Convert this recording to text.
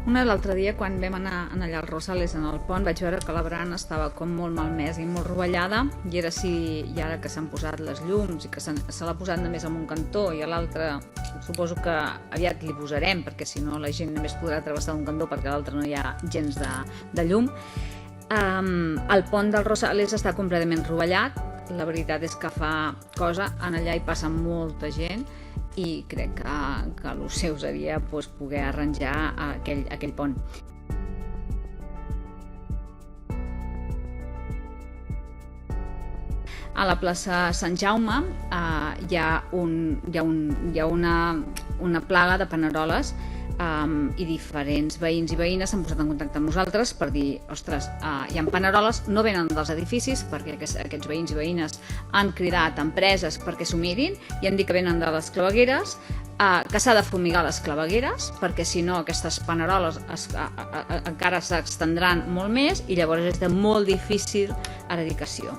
L'altre dia, quan vam anar allà als Rosales, en el pont, vaig veure que la barana estava com molt malmesa i molt rovellada, i era si, i ara que s'han posat les llums i que se l'ha posat només en un cantó i a l'altre suposo que aviat li posarem, perquè si no la gent només podrà travessar un cantó perquè a l'altre no hi ha gens de llum. El pont dels Rosales està completament rovellat. La veritat és que fa cosa, en allà hi passa molta gent i crec que el seu seria poder arranjar aquell pont. A la plaça Sant Jaume hi ha una plaga de paneroles i diferents veïns i veïnes s'han posat en contacte amb nosaltres per dir, ostres, hi ha paneroles, no venen dels edificis perquè aquests veïns i veïnes han cridat empreses perquè s'ho mirin i han dit que venen de les clavegueres, que s'ha de fumigar les clavegueres perquè si no aquestes paneroles encara s'extendran molt més i llavors és de molt difícil eradicació.